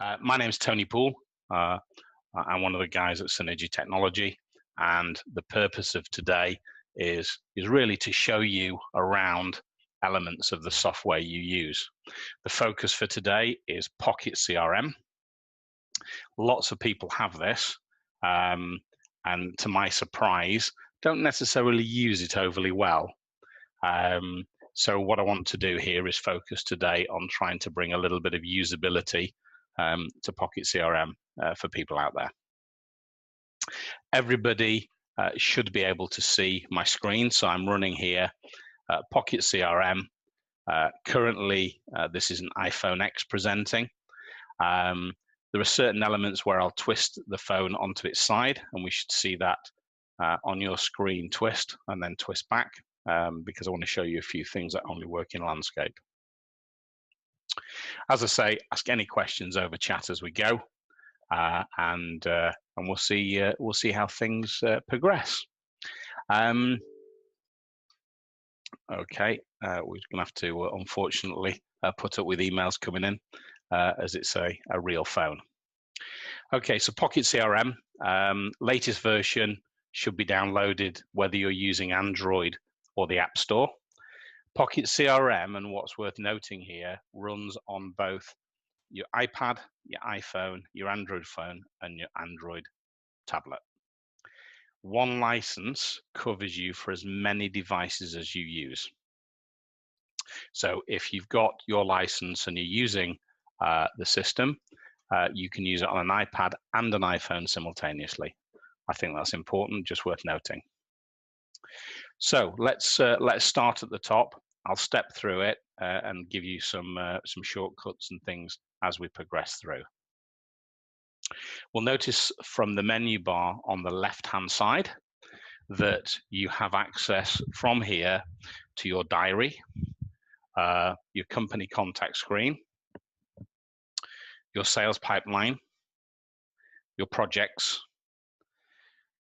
My name is Tony Poole. I'm one of the guys at Synergy Technology, and the purpose of today is really to show you around elements of the software you use. The focus for today is PocketCRM. Lots of people have this, and to my surprise, don't necessarily use it overly well. So what I want to do here is focus today on trying to bring a little bit of usability to PocketCRM for people out there. Everybody should be able to see my screen, so I'm running here PocketCRM. Currently, this is an iPhone X presenting. There are certain elements where I'll twist the phone onto its side, and we should see that on your screen twist and then twist back, because I want to show you a few things that only work in landscape. As I say, ask any questions over chat as we go, and we'll see how things progress. Okay, we're gonna have to unfortunately put up with emails coming in, as it's a real phone. Okay, so PocketCRM, latest version should be downloaded whether you're using Android or the App Store. PocketCRM, and what's worth noting here, runs on both your iPad, your iPhone, your Android phone, and your Android tablet. One license covers you for as many devices as you use. So if you've got your license and you're using the system, you can use it on an iPad and an iPhone simultaneously. I think that's important, just worth noting. So let's start at the top. I'll step through it and give you some shortcuts and things as we progress through. We'll notice from the menu bar on the left-hand side that you have access from here to your diary, your company contact screen, your sales pipeline, your projects.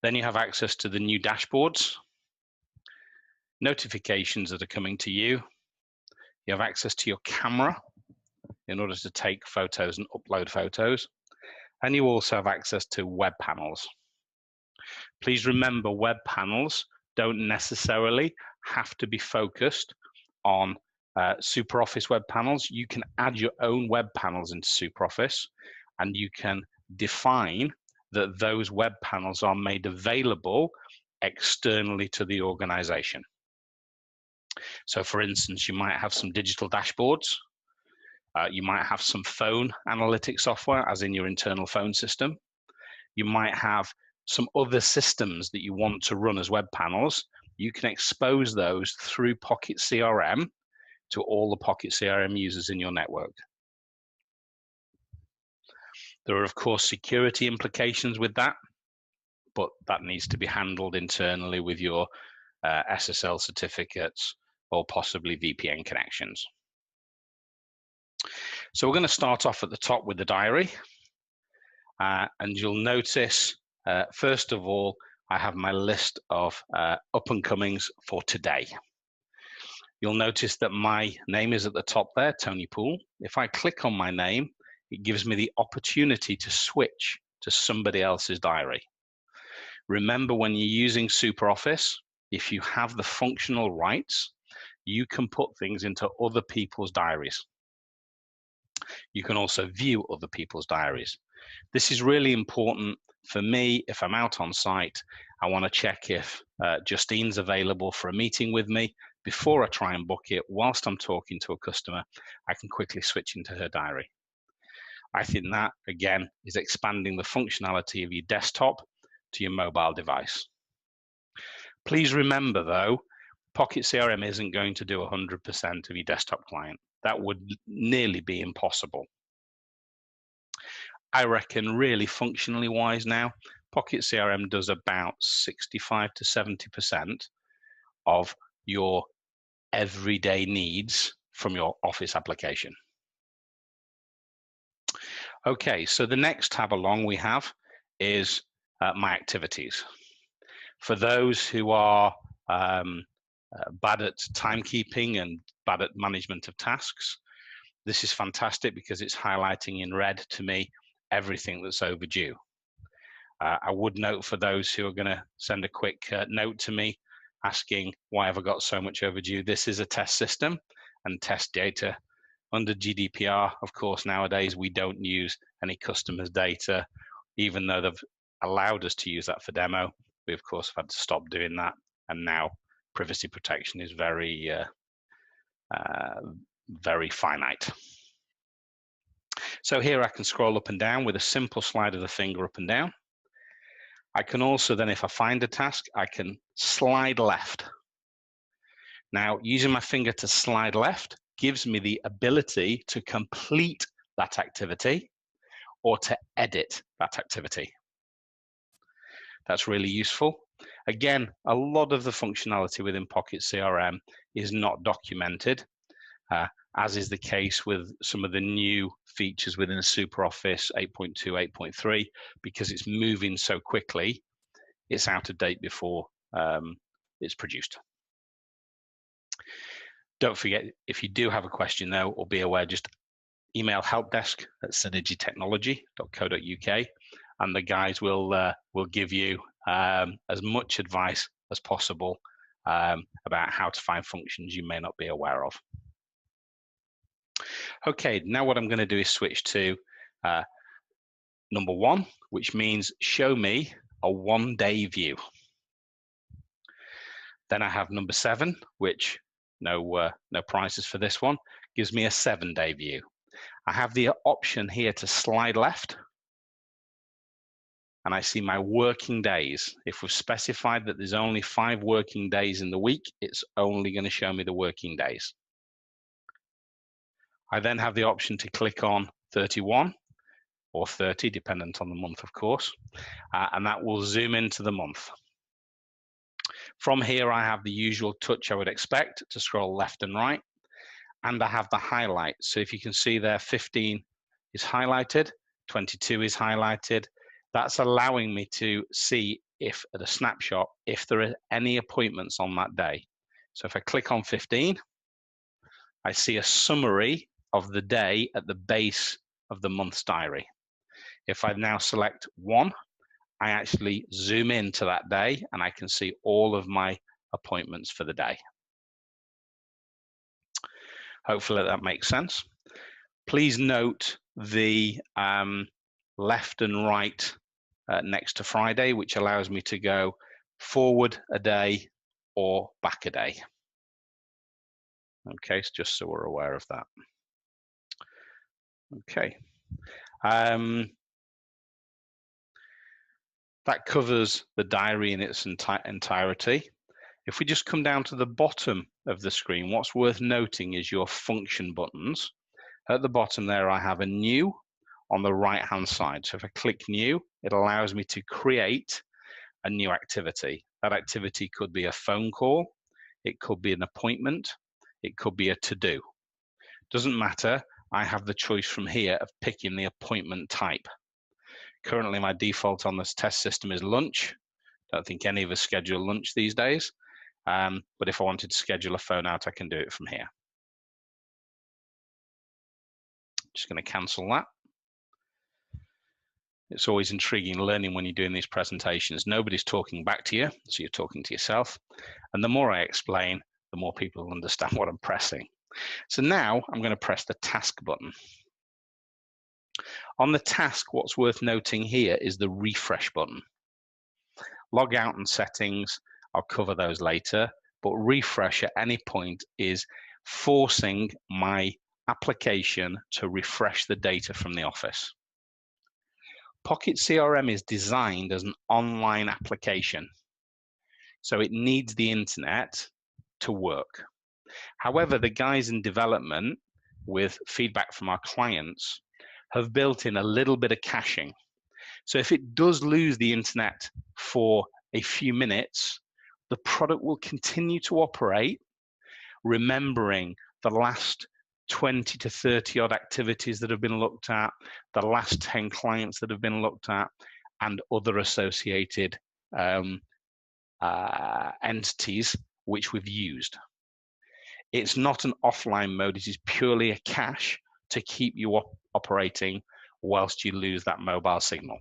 Then you have access to the new dashboards, notifications that are coming to you. You have access to your camera in order to take photos and upload photos. And you also have access to web panels. Please remember, web panels don't necessarily have to be focused on SuperOffice web panels. You can add your own web panels into SuperOffice, and you can define that those web panels are made available externally to the organization. So for instance, you might have some digital dashboards. You might have some phone analytics software, as in your internal phone system. You might have some other systems that you want to run as web panels. You can expose those through PocketCRM to all the PocketCRM users in your network. There are, of course, security implications with that, but that needs to be handled internally with your SSL certificates or possibly VPN connections. So we're going to start off at the top with the diary, and you'll notice, first of all, I have my list of up-and-comings for today. You'll notice that my name is at the top there, Tony Poole. If I click on my name, it gives me the opportunity to switch to somebody else's diary. Remember, when you're using SuperOffice, if you have the functional rights, you can put things into other people's diaries. You can also view other people's diaries. This is really important for me. If I'm out on site, I want to check if Justine's available for a meeting with me. Before I try and book it, whilst I'm talking to a customer, I can quickly switch into her diary. I think that, again, is expanding the functionality of your desktop to your mobile device. Please remember, though, PocketCRM isn't going to do 100% of your desktop client. That would nearly be impossible. I reckon, really functionally wise now, PocketCRM does about 65 to 70% of your everyday needs from your Office application. Okay, so the next tab along we have is my activities. For those who are bad at timekeeping and bad at management of tasks, This is fantastic because it's highlighting in red to me everything that's overdue. I would note for those who are going to send a quick note to me asking why have I got so much overdue. This is a test system and test data. Under GDPR, of course, nowadays we don't use any customers' data, even though they've allowed us to use that for demo. We, of course, have had to stop doing that. And now privacy protection is very, very finite. So here I can scroll up and down with a simple slide of the finger up and down. I can also then, if I find a task, I can slide left. Now, using my finger to slide left gives me the ability to complete that activity or to edit that activity. That's really useful. Again, a lot of the functionality within PocketCRM is not documented, as is the case with some of the new features within SuperOffice 8.2, 8.3, because it's moving so quickly, it's out of date before it's produced. Don't forget, if you do have a question though, or be aware, just email helpdesk@synergytechnology.co.uk, and the guys will give you as much advice as possible about how to find functions you may not be aware of. Okay, now what I'm going to do is switch to number 1, which means show me a 1-day view. Then I have number 7, which no prices for this one, gives me a 7-day view. I have the option here to slide left, and I see my working days. If we've specified that there's only 5 working days in the week, it's only going to show me the working days. I then have the option to click on 31 or 30, dependent on the month, of course, and that will zoom into the month. From here, I have the usual touch I would expect to scroll left and right, and I have the highlights. So if you can see there, 15 is highlighted, 22 is highlighted. That's allowing me to see if, at a snapshot, if there are any appointments on that day. So if I click on 15, I see a summary of the day at the base of the month's diary. If I now select 1, I actually zoom into that day and I can see all of my appointments for the day. Hopefully that makes sense. Please note the left and right next to Friday, which allows me to go forward a day or back a day. Okay, so just so we're aware of that. Okay. That covers the diary in its entirety. If we just come down to the bottom of the screen, what's worth noting is your function buttons. At the bottom there, I have a new on the right-hand side. So if I click new, it allows me to create a new activity. That activity could be a phone call, it could be an appointment, it could be a to-do. Doesn't matter, I have the choice from here of picking the appointment type. Currently, my default on this test system is lunch. Don't think any of us schedule lunch these days. But if I wanted to schedule a phone out, I can do it from here. Just going to cancel that. It's always intriguing learning when you're doing these presentations. Nobody's talking back to you, so you're talking to yourself. And the more I explain, the more people will understand what I'm pressing. So now I'm going to press the task button. On the task, what's worth noting here is the refresh button. Log out and settings, I'll cover those later, but refresh at any point is forcing my application to refresh the data from the office. PocketCRM is designed as an online application, so it needs the internet to work. However, the guys in development, with feedback from our clients, have built in a little bit of caching. So if it does lose the internet for a few minutes, the product will continue to operate, remembering the last 20 to 30 odd activities that have been looked at, the last 10 clients that have been looked at, and other associated entities which we've used. It's not an offline mode, it is purely a cache to keep you operating whilst you lose that mobile signal.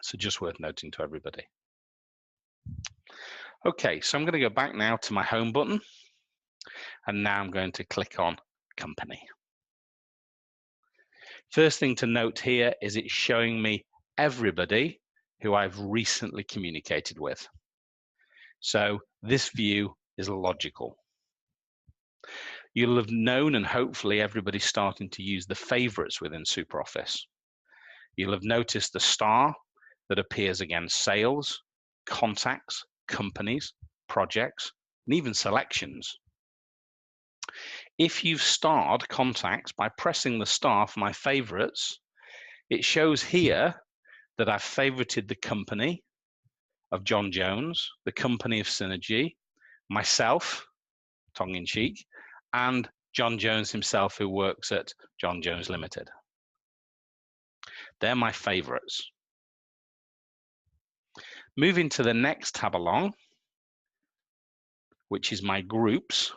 So just worth noting to everybody. Okay, so I'm going to go back now to my home button, and now I'm going to click on company. First thing to note here is it's showing me everybody who I've recently communicated with. So this view is logical. You'll have known, and hopefully everybody's starting to use the favorites within SuperOffice. You'll have noticed the star that appears against sales, contacts, companies, projects, and even selections. If you've starred contacts by pressing the star for my favorites, it shows here that I've favorited the company of John Jones, the company of Synergy, myself, tongue-in-cheek, and John Jones himself, who works at John Jones Limited. They're my favorites. Moving to the next tab along, which is my groups,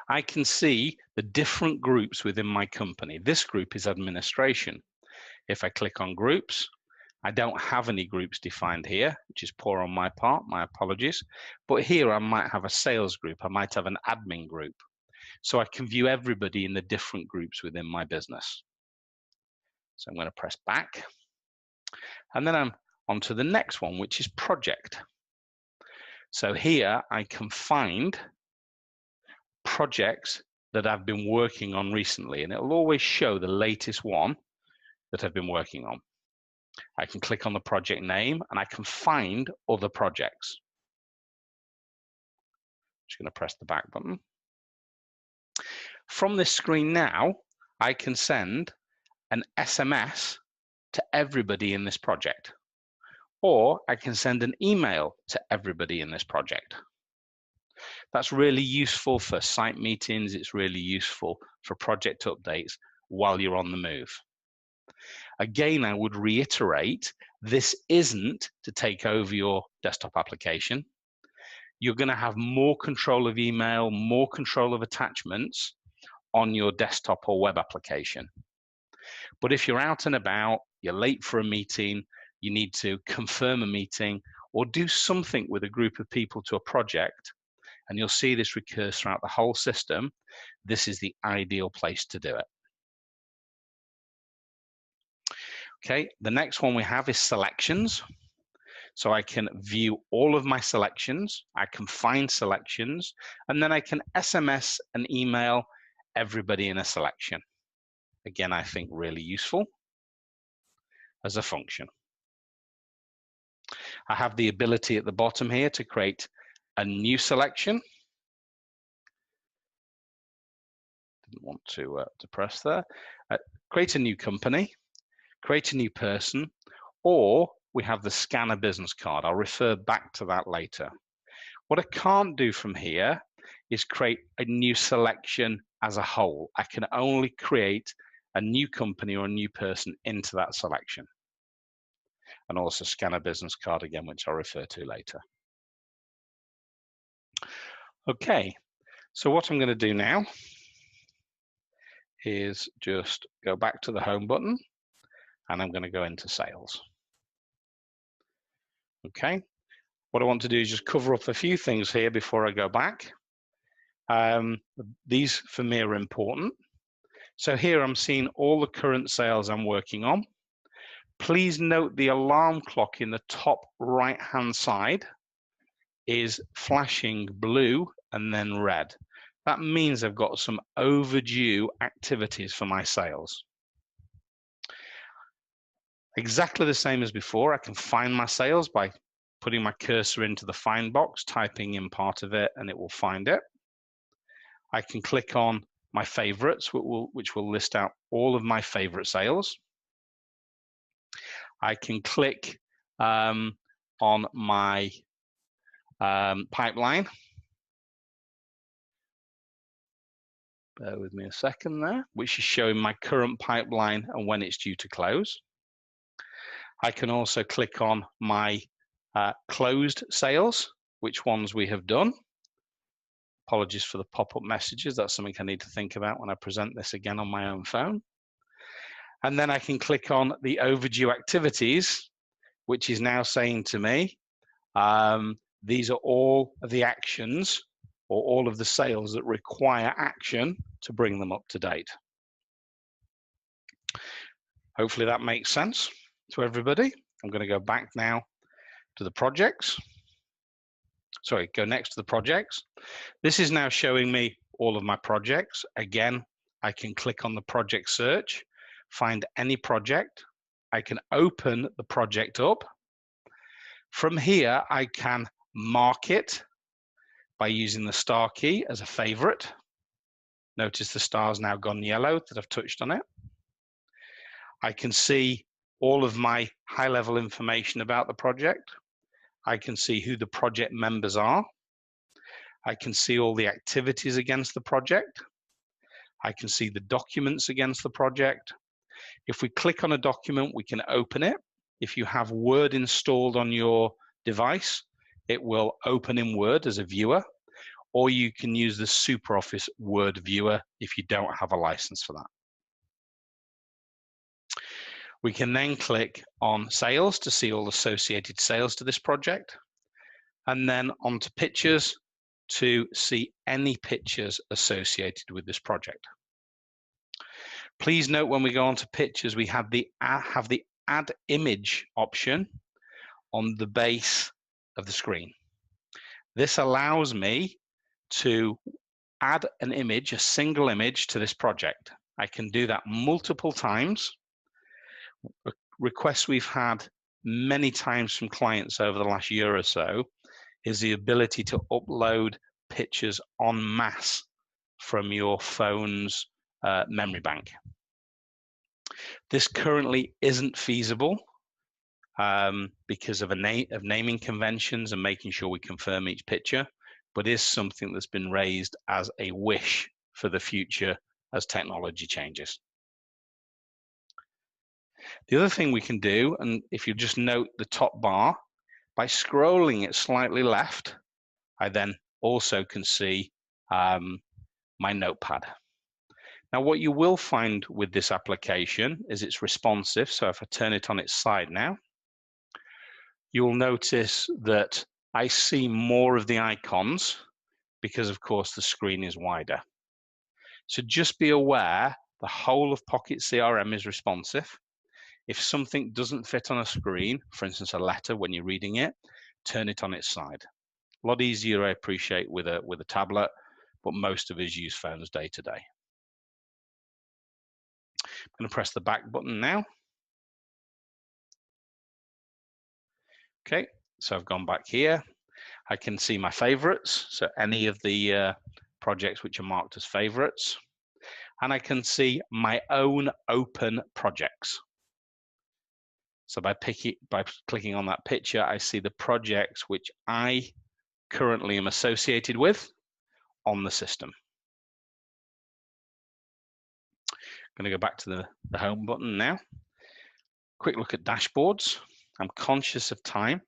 I can see the different groups within my company. This group is administration. If I click on groups, I don't have any groups defined here, which is poor on my part, my apologies. But here I might have a sales group, I might have an admin group. So I can view everybody in the different groups within my business. So I'm going to press back. And then I'm on to the next one, which is project. So here I can find projects that I've been working on recently, and it will always show the latest one that I've been working on. I can click on the project name and I can find other projects. I'm just going to press the back button. From this screen now, I can send an SMS to everybody in this project, or I can send an email to everybody in this project. That's really useful for site meetings. It's really useful for project updates while you're on the move. Again, I would reiterate, this isn't to take over your desktop application. You're going to have more control of email, more control of attachments on your desktop or web application. But if you're out and about, you're late for a meeting, you need to confirm a meeting or do something with a group of people to a project, and you'll see this recurs throughout the whole system, this is the ideal place to do it. Okay, the next one we have is selections. So I can view all of my selections, I can find selections, and then I can SMS and email everybody in a selection. Again, I think really useful as a function. I have the ability at the bottom here to create a new selection. Didn't want to press there. Create a new company, create a new person, or we have the scanner business card. I'll refer back to that later. What I can't do from here is create a new selection as a whole. I can only create a new company or a new person into that selection. And also scanner business card again, which I'll refer to later. Okay, so what I'm going to do now is just go back to the home button and I'm going to go into sales. Okay, what I want to do is just cover up a few things here before I go back. These for me are important. So here I'm seeing all the current sales I'm working on. Please note the alarm clock in the top right hand side is flashing blue and then red. That means I've got some overdue activities for my sales. Exactly the same as before, I can find my sales by putting my cursor into the find box, typing in part of it, and it will find it. I can click on my favorites, which will list out all of my favorite sales. I can click on my pipeline. Bear with me a second there, which is showing my current pipeline and when it's due to close. I can also click on my closed sales, which ones we have done. Apologies for the pop-up messages. That's something I need to think about when I present this again on my own phone. And then I can click on the overdue activities, which is now saying to me, these are all of the actions or all of the sales that require action to bring them up to date. Hopefully that makes sense to everybody. I'm going to go back now to the projects. Sorry, go next to the projects. This is now showing me all of my projects. Again, I can click on the project search, find any project. I can open the project up. From here, I can mark it by using the star key as a favorite. Notice the star's now gone yellow that I've touched on it. I can see all of my high-level information about the project. I can see who the project members are. I can see all the activities against the project. I can see the documents against the project. If we click on a document, we can open it. If you have Word installed on your device, it will open in Word as a viewer, or you can use the SuperOffice Word viewer if you don't have a license for that. We can then click on sales to see all associated sales to this project, and then onto pictures to see any pictures associated with this project. Please note when we go onto pictures, we have the add image option on the base of the screen. This allows me to add an image, a single image to this project. I can do that multiple times. Requests we've had many times from clients over the last year or so is the ability to upload pictures en masse from your phone's memory bank. This currently isn't feasible because of naming conventions and making sure we confirm each picture, but is something that's been raised as a wish for the future as technology changes. The other thing we can do, and if you just note the top bar, by scrolling it slightly left, I then also can see my notepad. Now, what you will find with this application is it's responsive. So if I turn it on its side now, you'll notice that I see more of the icons because, of course, the screen is wider. So just be aware the whole of PocketCRM is responsive. If something doesn't fit on a screen, for instance, a letter when you're reading it, turn it on its side. A lot easier, I appreciate, with a tablet, but most of us use phones day to day. I'm going to press the back button now. Okay, so I've gone back here. I can see my favorites, so any of the projects which are marked as favorites. And I can see my own open projects. So by clicking on that picture, I see the projects which I currently am associated with on the system. I'm going to go back to the home button now. Quick look at dashboards. I'm conscious of time,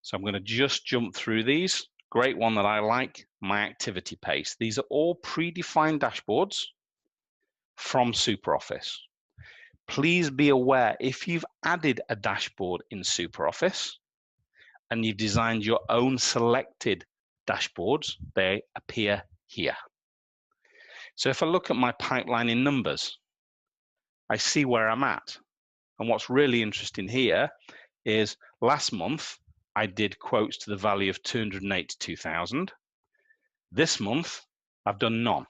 so I'm going to just jump through these. Great one that I like, my activity pace. These are all predefined dashboards from SuperOffice. Please be aware, if you've added a dashboard in SuperOffice and you've designed your own selected dashboards, they appear here. So if I look at my pipeline in numbers, I see where I'm at. And what's really interesting here is last month, I did quotes to the value of 282,000. This month, I've done none.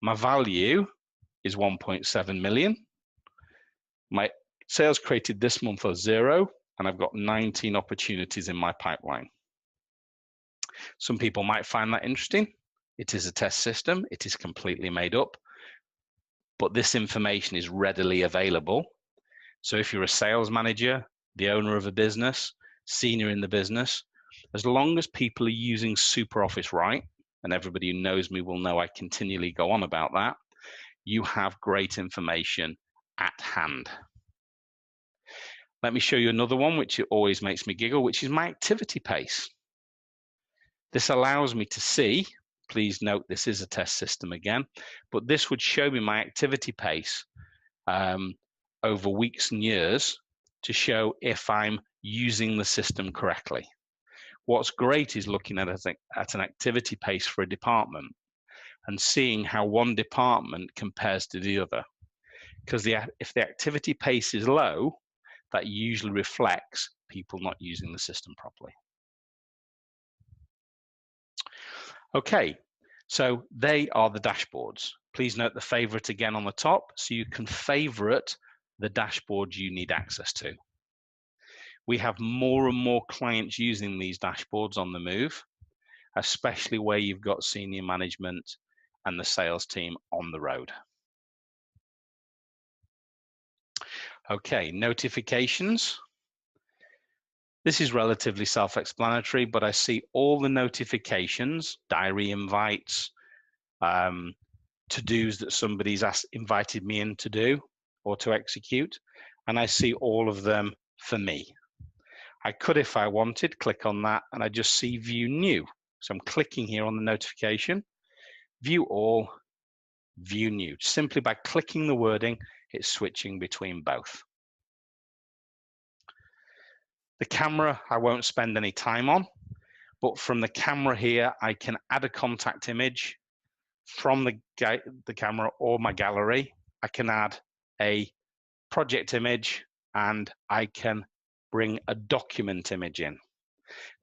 My value is 1.7 million. My sales created this month are 0, and I've got 19 opportunities in my pipeline. Some people might find that interesting. It is a test system. It is completely made up, but this information is readily available. So if you're a sales manager, the owner of a business, senior in the business, as long as people are using SuperOffice right, and everybody who knows me will know I continually go on about that, you have great information at hand. Let me show you another one, which always makes me giggle, which is my activity pace. This allows me to see Please note this is a test system again, but this would show me my activity pace over weeks and years to show if I'm using the system correctly. What's great is looking at an activity pace for a department and seeing how one department compares to the other. Because if the activity pace is low, that usually reflects people not using the system properly. Okay, so they are the dashboards. Please note the favorite again on the top, so you can favorite the dashboard you need access to. We have more and more clients using these dashboards on the move, especially where you've got senior management and the sales team on the road. Okay, notifications. This is relatively self-explanatory, but I see all the notifications, diary invites, to-dos that somebody's invited me in to do or to execute, and I see all of them for me. I could, if I wanted, click on that and I just see view new. So I'm clicking here on the notification, view all, view new. Simply by clicking the wording, it's switching between both. The camera, I won't spend any time on, but from the camera here, I can add a contact image from the camera or my gallery. I can add a project image and I can bring a document image in.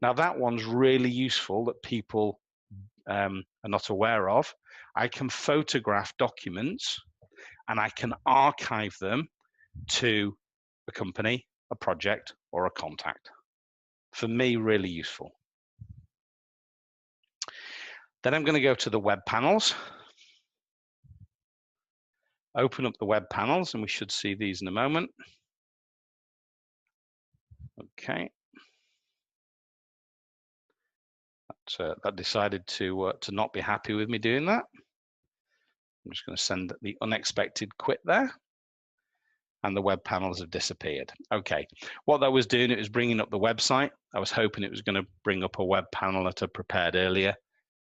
Now that one's really useful that people are not aware of. I can photograph documents and I can archive them to a company, a project, or a contact. For me, really useful. Then I'm going to go to the web panels. Open up the web panels, and we should see these in a moment. Okay. That decided to not be happy with me doing that. I'm just going to send the unexpected quit there. And the web panels have disappeared. Okay, what that was doing, it was bringing up the website. I was hoping it was going to bring up a web panel that I prepared earlier,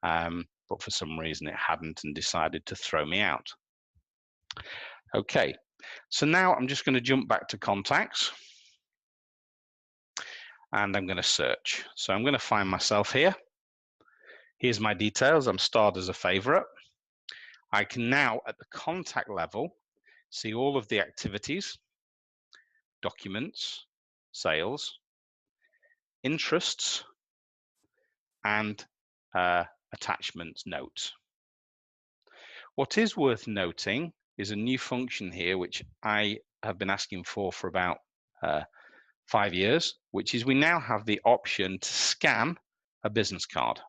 but for some reason it hadn't and decided to throw me out. Okay, so now I'm just going to jump back to contacts and I'm going to search. So I'm going to find myself here. Here's my details. I'm starred as a favorite. I can now, at the contact level, see all of the activities, documents, sales, interests, and attachments, notes. What is worth noting is a new function here, which I have been asking for about 5 years, which is we now have the option to scan a business card.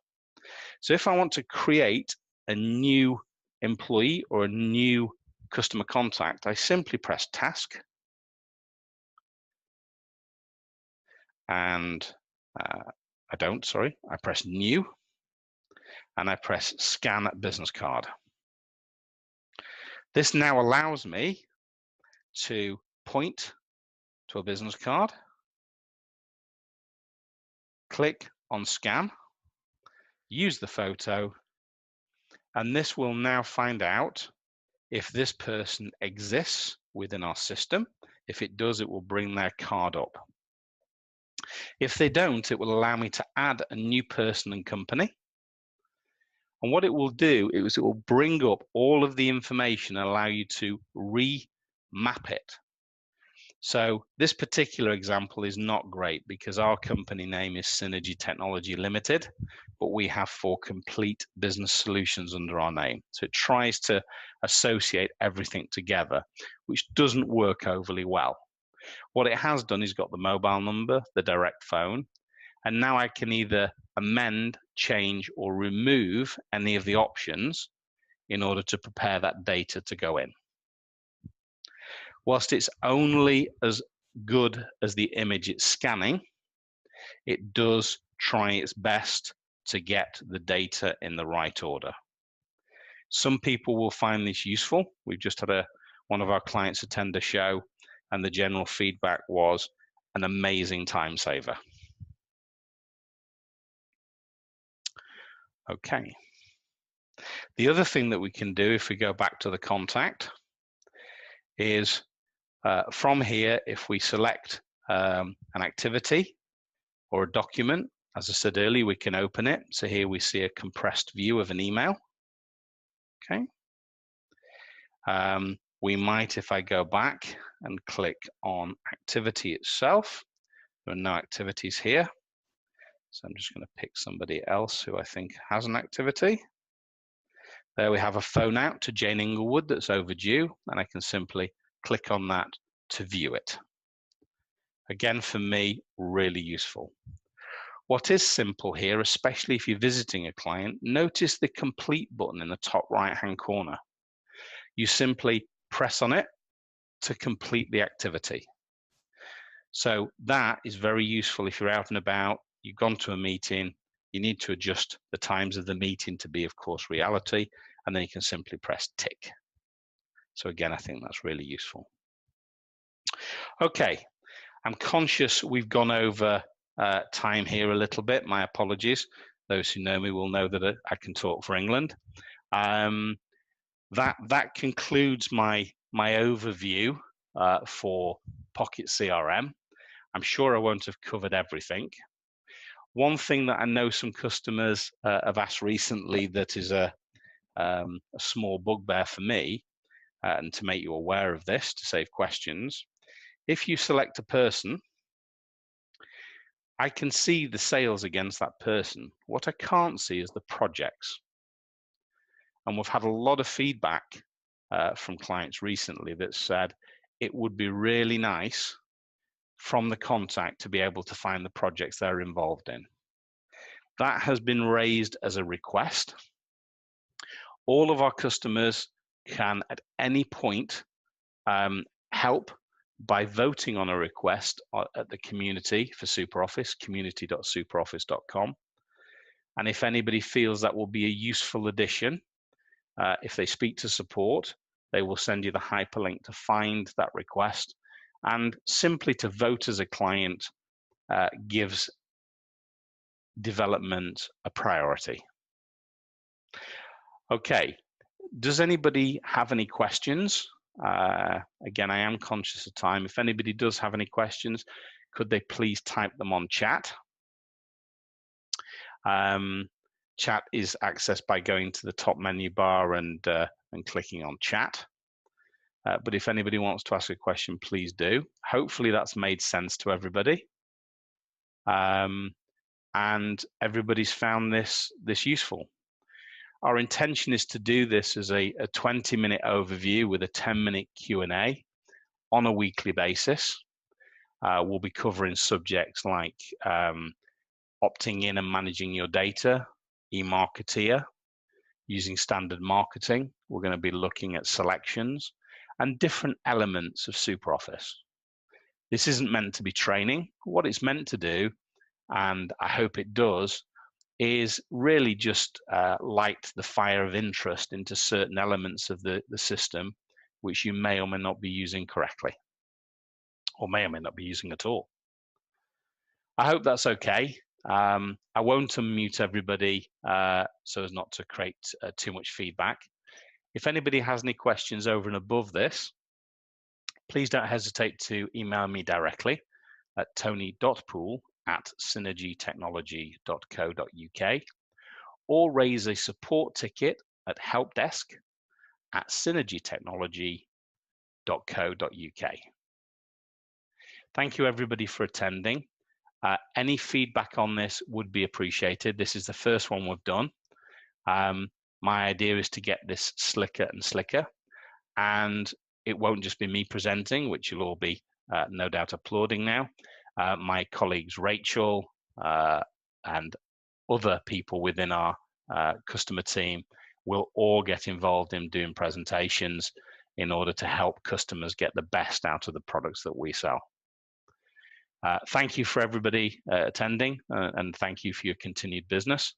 So if I want to create a new employee or a new customer contact, I simply press task and I press new and I press scan business card. This now allows me to point to a business card, click on scan, use the photo, and this will now find out if this person exists within our system. If it does, it will bring their card up. If they don't, it will allow me to add a new person and company. And what it will do is it will bring up all of the information and allow you to remap it. So this particular example is not great because our company name is Synergy Technology Limited, but we have 4 complete business solutions under our name. So it tries to associate everything together, which doesn't work overly well. What it has done is got the mobile number, the direct phone, and now I can either amend, change, or remove any of the options in order to prepare that data to go in. Whilst it's only as good as the image it's scanning, it does try its best to get the data in the right order. Some people will find this useful. We've just had one of our clients attend a show, and the general feedback was an amazing time saver. Okay. The other thing that we can do if we go back to the contact is from here, if we select an activity or a document, as I said earlier, we can open it. So here we see a compressed view of an email. Okay. We might, if I go back and click on activity itself, there are no activities here. So I'm just going to pick somebody else who I think has an activity. There we have a phone out to Jane Inglewood that's overdue, and I can simply click on that to view it. Again, for me, really useful. What is simple here, especially if you're visiting a client, notice the complete button in the top right-hand corner. You simply press on it to complete the activity. So that is very useful if you're out and about, you've gone to a meeting, you need to adjust the times of the meeting to be, of course, reality, and then you can simply press tick. So again, I think that's really useful. Okay, I'm conscious we've gone over time here a little bit. My apologies. Those who know me will know that I can talk for England. That concludes my overview for PocketCRM. I'm sure I won't have covered everything. One thing that I know some customers have asked recently that is a small bugbear for me, and to make you aware of this, to save questions, if you select a person, I can see the sales against that person. What I can't see is the projects. And we've had a lot of feedback from clients recently that said it would be really nice from the contact to be able to find the projects they're involved in. That has been raised as a request. All of our customers can at any point help by voting on a request at the community for SuperOffice, community.superoffice.com. And if anybody feels that will be a useful addition, if they speak to support, they will send you the hyperlink to find that request. And simply to vote as a client gives development a priority. Okay, does anybody have any questions? Again, I am conscious of time. If anybody does have any questions, could they please type them on chat? Chat is accessed by going to the top menu bar and clicking on chat. But if anybody wants to ask a question, please do. Hopefully that's made sense to everybody. And everybody's found this useful. Our intention is to do this as a 20-minute overview with a 10-minute Q&A on a weekly basis. We'll be covering subjects like opting in and managing your data, eMarketer, using standard marketing. We're going to be looking at selections and different elements of SuperOffice. This isn't meant to be training. What it's meant to do, and I hope it does, is really just light the fire of interest into certain elements of the system which you may or may not be using correctly, or may not be using at all. I hope that's okay. I won't unmute everybody so as not to create too much feedback. If anybody has any questions over and above this, please don't hesitate to email me directly at tony.poole@synergytechnology.co.uk or raise a support ticket at helpdesk@synergytechnology.co.uk. Thank you everybody for attending. Any feedback on this would be appreciated. This is the first one we've done. My idea is to get this slicker and slicker, and it won't just be me presenting, which you'll all be no doubt applauding now. My colleagues Rachel and other people within our customer team will all get involved in doing presentations in order to help customers get the best out of the products that we sell. Thank you for everybody attending, and thank you for your continued business.